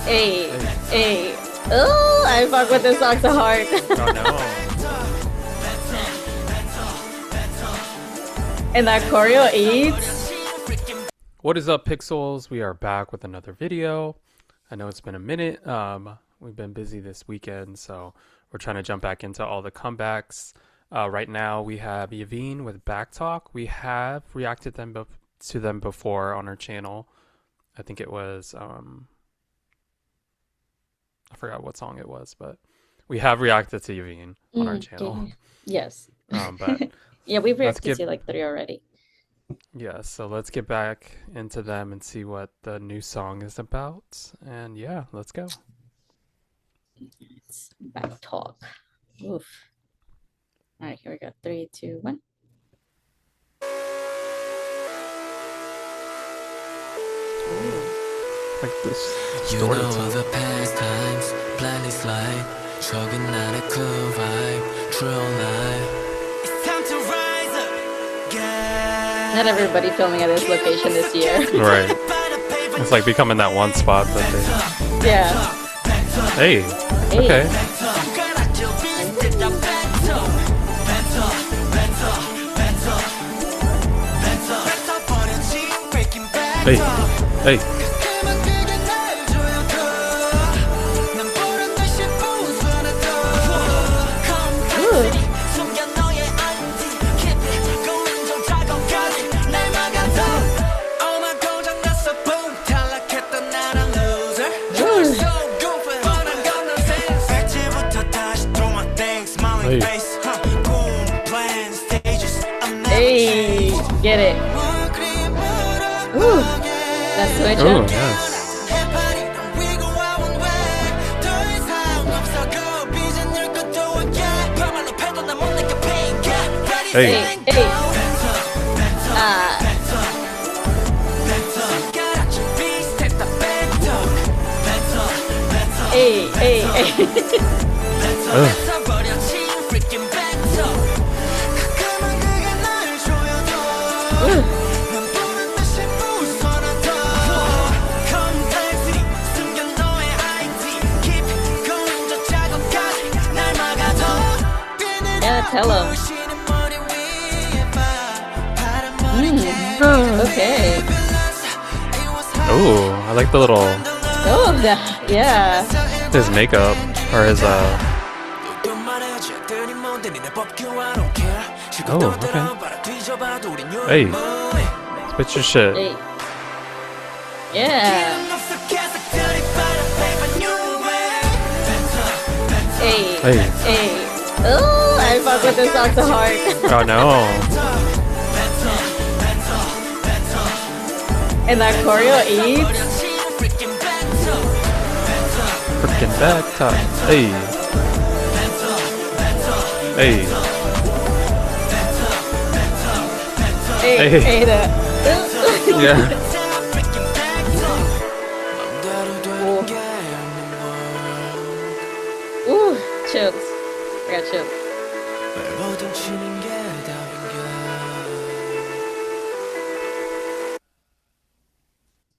Hey, Hey. hey. Oh, I fuck with this song so hard. Oh no. And that choreo eats. What is up, Pixels? We are back with another video. I know it's been a minute. We've been busy this weekend, so we're trying to jump back into all the comebacks. Right now, we have EVNNE with Backtalk. We have reacted to them before on our channel. I think it was I forgot what song it was, but we have reacted to EVNNE on our channel. Okay. Yes. But Yeah, we've let's reacted get to like three already. Yeah, so let's get back into them and see what the new song is about. And yeah, let's go. It's back talk. Oof. All right, here we go. Three, two, one. Ooh. Like this You know distorted all tone. the past times, blindly slide. 적은 나의 그 vibe, true life. It's time to rise up, girl. Not everybody filming at this location this year. Right. It's like becoming that one spot that Yeah. they. Hey. Hey. Okay. Hey. Hey. Ooh. Ooh. Hey. Hey. Get it. Ooh. That switch Oh, up. yes. Hey. Hey. Hey. Ah. Hey. Hey. Hey. Ugh. Ooh. Yeah, tell him. Okay. Oh, I like the little Oh, yeah. his makeup or his Oh, okay. Hey. Spit your shit. Hey. Yeah. Hey. Hey. Hey. Oh, I fuck with this song so hard. Oh no. And that choreo eats. Freaking Backtalk. Hey. Hey. Hey. Hey. Hey. That. Yeah. Ooh, chills. I got chills.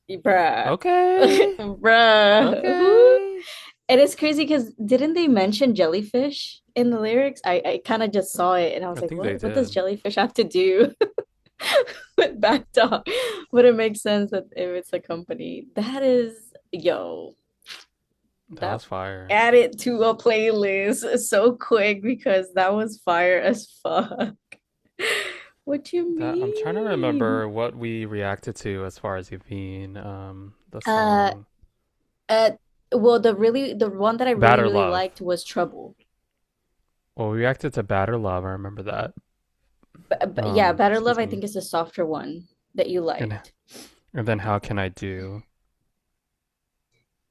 Bruh. Okay. Bruh. Ooh. Okay. And it's crazy because didn't they mention jellyfish in the lyrics? I kind of just saw it and I was I like, think they what does did. jellyfish have to do with Backtalk? But it makes sense that if it's a company. That is, yo, That that was fire. add it to a playlist so quick because that was fire as fuck. What you That I'm trying to mean? remember what we reacted to as far as you being the Uh, song uh, well, the one that I really, Bad or really Love. liked was Trouble. Well, we reacted to Bad or Love. I remember that. But yeah, Better Love, Excuse I me. think is the softer one that you And liked. and then How Can I Do?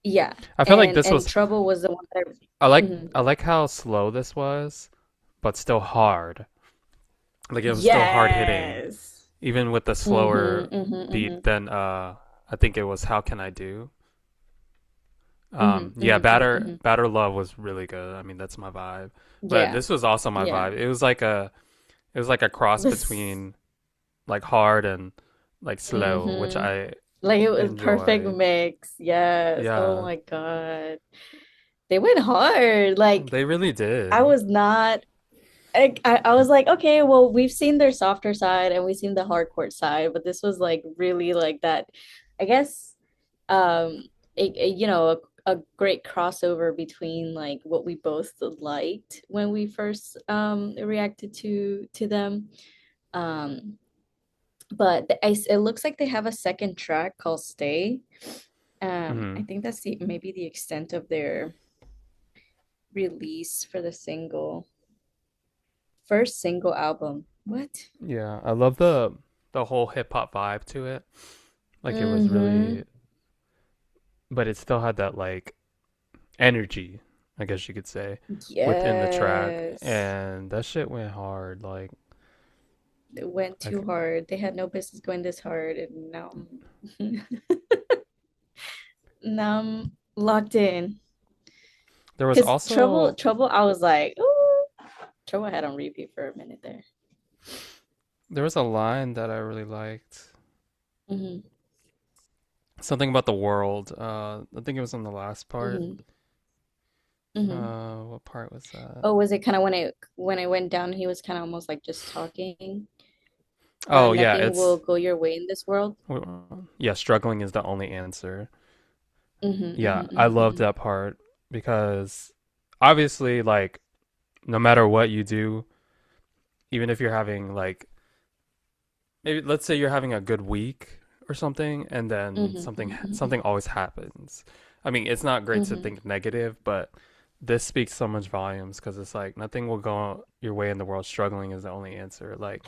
Yeah, I feel like this and was Trouble was the one that I I. like Mhm. I like how slow this was, but still hard. Like it was still hard hitting, Yes. even with the slower Mm-hmm, mm-hmm, beat than I think it was How Can I Do? mm-hmm, Yeah, mm-hmm, mm-hmm, mm-hmm. Batter Love was really good. I mean, that's my vibe. But Yeah, this was also my yeah. vibe. It was like a cross This. between like hard and like slow, which Mm-hmm. Like it was perfect enjoy. mix. Yes. Oh Yeah, my God. They went hard. Like they really I did. was not I was like, okay, well, we've seen their softer side and we've seen the hardcore side, but this was like really like that, I guess, you know, a great crossover between like what we both liked when we first reacted to them. Um, but it looks like they have a second track called Stay. I Hmm. think that's the maybe the extent of their release for the single. First single album. What? Yeah, I love the whole hip hop vibe to it. Like it was Mm-hmm. really, but it still had that like energy, I guess you could say, within the track, Yes. and that shit went hard. It went too Like hard. They had no business going this hard, and now now I'm locked in. there was Because also Trouble, I was like, ooh, Trouble had on repeat for a minute there. there was a line that I really liked. Hmm. Something about the world. I think it was in the last part. Hmm. Hmm. What part was that? Oh, was it kind of when it went down, he was kind of almost like just talking. Oh yeah, Nothing will it's go your way in this world. yeah. Struggling is the only answer. Hmm. Yeah, Hmm. I Hmm. love Hmm. that part because obviously, like, no matter what you do, even if you're having like, maybe let's say you're having a good week or something, and then Hmm. something always happens. I mean, it's not great to Hmm. think negative, but this speaks so much volumes because it's like nothing will go your way in the world. Struggling is the only answer. Like,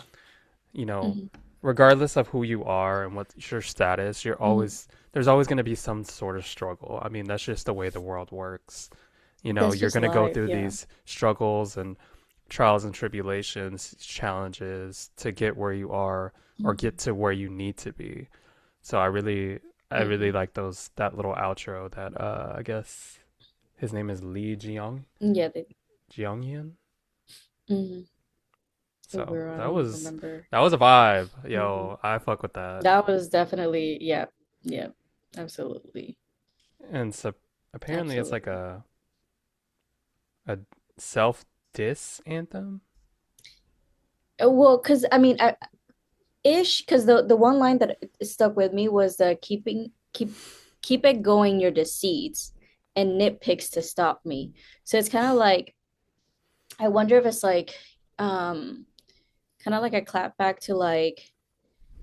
you know, Hmm. regardless of who you are and what's your status, Hmm. there's always going to be some sort of struggle. I mean, that's just the way the world works. You know, That's you're just going to go life, through yeah. these struggles and trials and tribulations, challenges to get where you are or get to where you need to be. So I really Hmm. like that little outro that I guess his name is Lee Yeah, they. Jeonghyun. Hmm. The So girl, I don't even remember. that was a vibe. Hmm. Yo, I fuck with that. That was definitely, yeah, yeah, absolutely, And so apparently it's like absolutely. a self diss anthem. Well, because I mean, ish, because the one line that stuck with me was the keep it going, your deceits and nitpicks to stop me. So it's kind of like I wonder if it's like um kind of like a clap back to like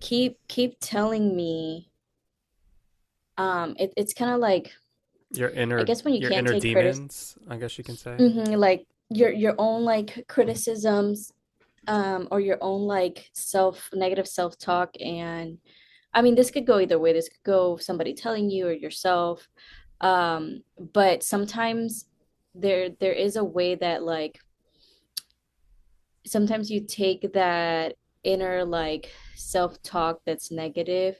keep telling me it's kind of like I guess when you Your can't inner take credit. demons, I guess you can say. Mhm, like your own like criticisms or your own like self negative self-talk. And I mean this could go either way. This could go somebody telling you or yourself. But sometimes there is a way that like sometimes you take that inner like self-talk that's negative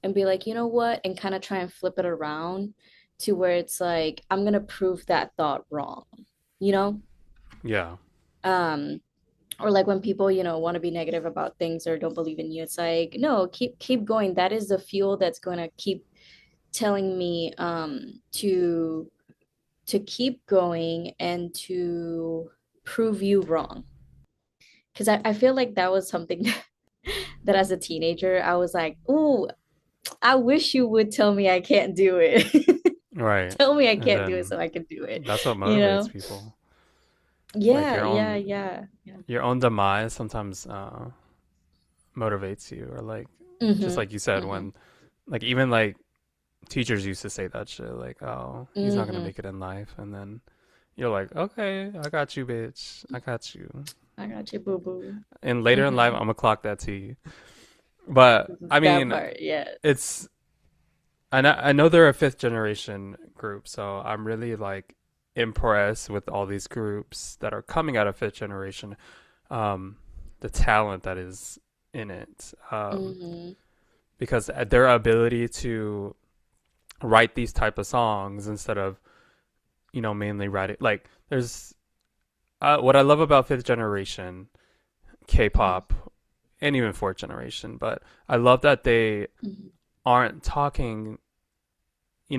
and be like, you know what, and kind of try and flip it around to where it's like I'm gonna prove that thought wrong, you know. Yeah. um or like when people want to be negative about things or don't believe in you, it's like no, keep going. That is the fuel that's going to keep telling me to keep going and to prove you wrong. Because I feel like that was something that as a teenager I was like, oh, I wish you would tell me I can't do it. Right. Tell me I And can't do it so then I can do it, that's what you motivates know. people. Like Yeah, yeah, yeah. your own demise sometimes motivates you or like just Mm-hmm. like you said Mm-hmm. when like even like teachers used to say that shit like, "Oh, he's not going to Mm-hmm. make it in life." And then you're like, "Okay, I got you, bitch. I got you." I got you, boo boo. And later in life, Mm-hmm. I'm gonna clock that to you. But I That mean, part, yeah. it's I know they're a fifth generation group, so I'm really like impressed with all these groups that are coming out of fifth generation. Um, the talent that is in it, Mm-hmm. because their ability to write these type of songs instead of mainly writing like there's what I love about fifth generation Mm-hmm. K-pop and even fourth generation, but I love that they Mm-hmm. aren't talking,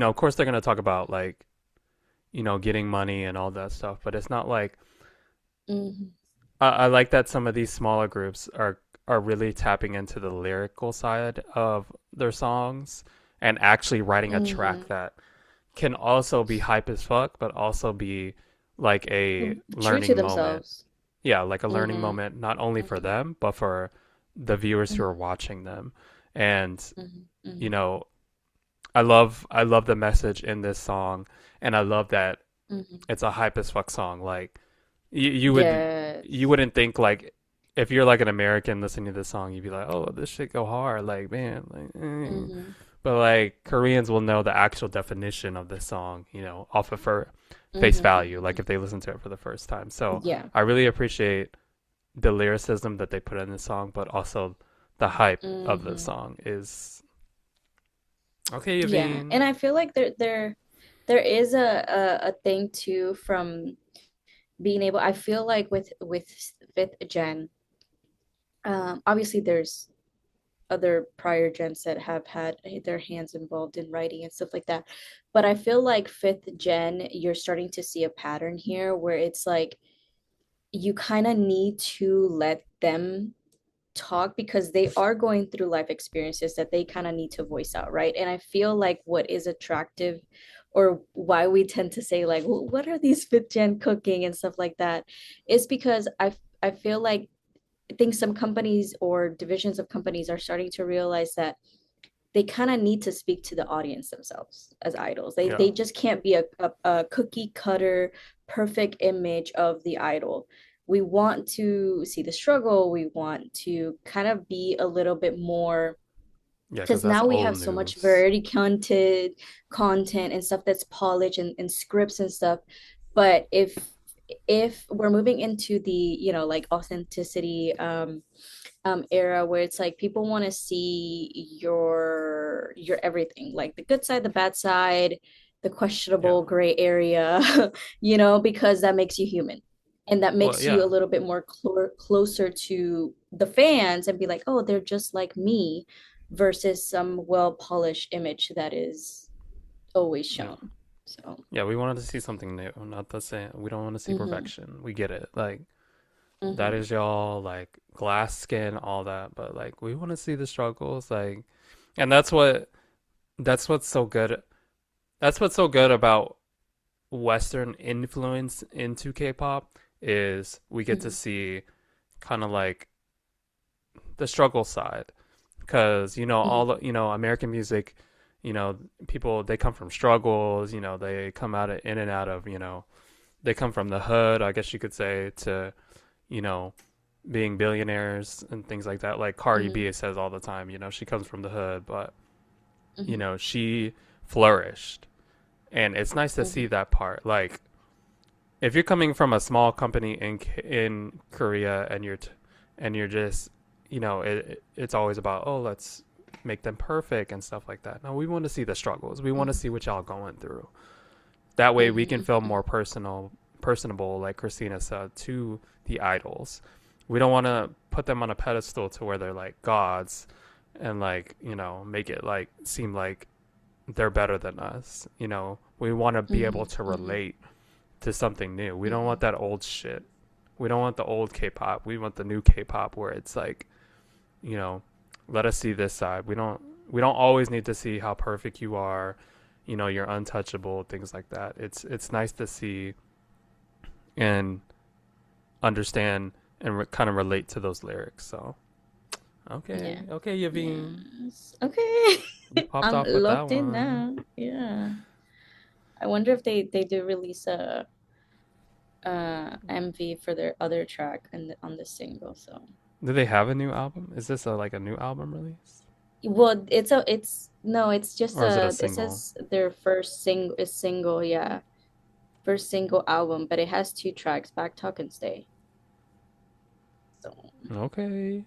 of course they're going to talk about like, getting money and all that stuff, but it's not like Mm-hmm. I like that some of these smaller groups are really tapping into the lyrical side of their songs and actually writing a track Mm-hmm. that can also be hype as fuck, but also be like a True to learning moment. themselves. Yeah, like a learning Mm-hmm. moment, not only for Mm-hmm. them, but for the viewers who are Mm-hmm. watching them. And, Mm-hmm. you Mm-hmm. know, I love the message in this song, and I love that Mm-hmm. it's a hype as fuck song. Like you Yes. wouldn't think like if you're like an American listening to this song, you'd be like, oh, this shit go hard, like man, like. Mm-hmm. But like Koreans will know the actual definition of this song, off of for face Mm-hmm. value, like Mm-hmm. if they listen to it for the first time. So Yeah. I really appreciate the lyricism that they put in the song, but also the hype of the Mm-hmm. song is okay, Yeah. Yaveen. And I feel like there is a thing too from being able, I feel like with fifth gen, obviously there's other prior gens that have had their hands involved in writing and stuff like that. But I feel like fifth gen, you're starting to see a pattern here where it's like you kind of need to let them talk because they are going through life experiences that they kind of need to voice out, right? And I feel like what is attractive or why we tend to say like, well, what are these fifth gen cooking and stuff like that is because I feel like I think some companies or divisions of companies are starting to realize that they kind of need to speak to the audience themselves as idols. Yeah, They just can't be a cookie cutter perfect image of the idol. We want to see the struggle. We want to kind of be a little bit more yeah, because because that's now we old have so much news. variety content and stuff that's polished and scripts and stuff. But if we're moving into the, like authenticity era where it's like people want to see your everything, like the good side, the bad side, the Yeah. questionable gray area, because that makes you human. And that Well, makes you yeah, a little bit more closer to the fans and be like, oh, they're just like me, versus some well-polished image that is always yeah, shown. So, yeah. We wanted to see something new, not the same. We don't want to see mm-hmm, perfection. We get it. Like that mm-hmm, is y'all like glass skin, all that. But like we want to see the struggles, like, and that's what's so good. That's what's so good about Western influence into K-pop is we get to mm-hmm, see kind of like the struggle side because all mm-hmm, the American music, people they come from struggles, they come out of, in and out of, they come from the hood, I guess you could say, to you know being billionaires and things like that. Like Cardi mm-hmm, B says all the time, she comes from the hood, but mm-hmm, she flourished, and it's nice to see mm-hmm, that part. Like if you're coming from a small company in Korea and you're just it's always about, oh, let's make them perfect and stuff like that. No, we want to see the struggles. We want to see what y'all going through. That way we can mm-hmm, feel mm-hmm, more personable, like Christina said, to the idols. We don't want to put them on a pedestal to where they're like gods and like, make it like seem like they're better than us. We want to be able mm-hmm, to mm-hmm, relate to something new. We don't want mm-hmm. that old shit. We don't want the old K-pop. We want the new K-pop where it's like, you know, let us see this side. We don't always need to see how perfect you are, you're untouchable, things like that. It's nice to see and understand and kind of relate to those lyrics. So, okay. Yeah. Okay, Yaveen. Yes. Okay. You popped I'm off with that locked in one. now. Yeah. I wonder if they do release a MV for their other track on this single. So, Do they have a new album? Is this like a new album release? well, it's no, it's just Or is it a it single? says their first single, yeah. First single album, but it has two tracks, Backtalk and Stay. So, Okay.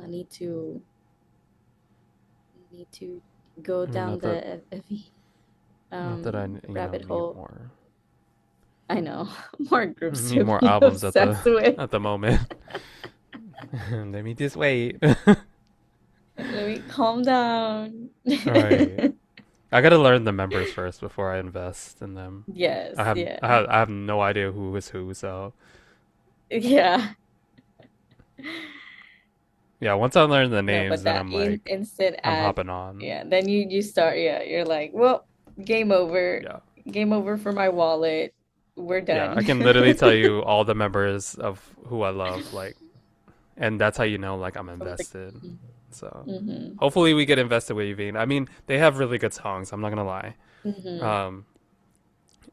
I need to go I mean, down not that the FE not that I, rabbit need hole. more. I know, more groups Need to more be albums obsessed with. at the moment. Let me just wait. Calm down. All right. I gotta learn the members first before I invest in them. Yes, yeah. I have no idea who is who, so Yeah. yeah, once I learn the No, names, but then that I'm in like instant I'm ad, hopping on. yeah, then you start, yeah, you're like, well, game over. Yeah. Game over for my wallet. We're Yeah, I done. can literally tell you all the members of who I love, like, and that's how you know like I'm From the invested. So mm-hmm. hopefully we get invested with Yvonne. I mean, they have really good songs. I'm not gonna lie. Mm-hmm. Um,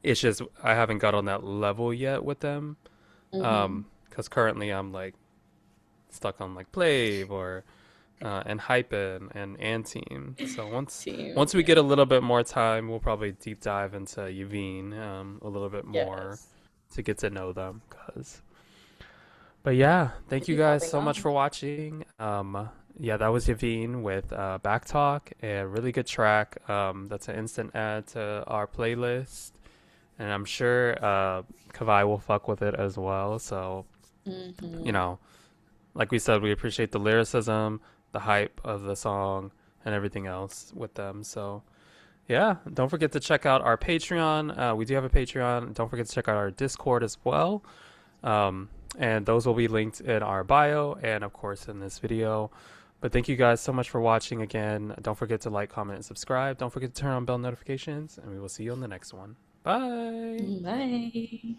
it's just I haven't got on that level yet with them. Mm-hmm. Because currently I'm like stuck on like Plave or and Hypen and Anteam. So Team, once we yeah. get a little bit more time, we'll probably deep dive into Yvonne a little bit more Yes. to get to know them. Cause, but yeah, thank Thank you you for guys hopping so much on. for watching. Yeah, that was Yvonne with Backtalk, a really good track. That's an instant add to our playlist, and I'm sure Kavai will fuck with it as well. So you Mm-hmm. know, like we said, we appreciate the lyricism, the hype of the song, and everything else with them. So yeah, don't forget to check out our Patreon. We do have a Patreon. Don't forget to check out our Discord as well. Um, and those will be linked in our bio and of course in this video. But thank you guys so much for watching again. Don't forget to like, comment, and subscribe. Don't forget to turn on bell notifications, and we will see you on the next one. Bye. Bye.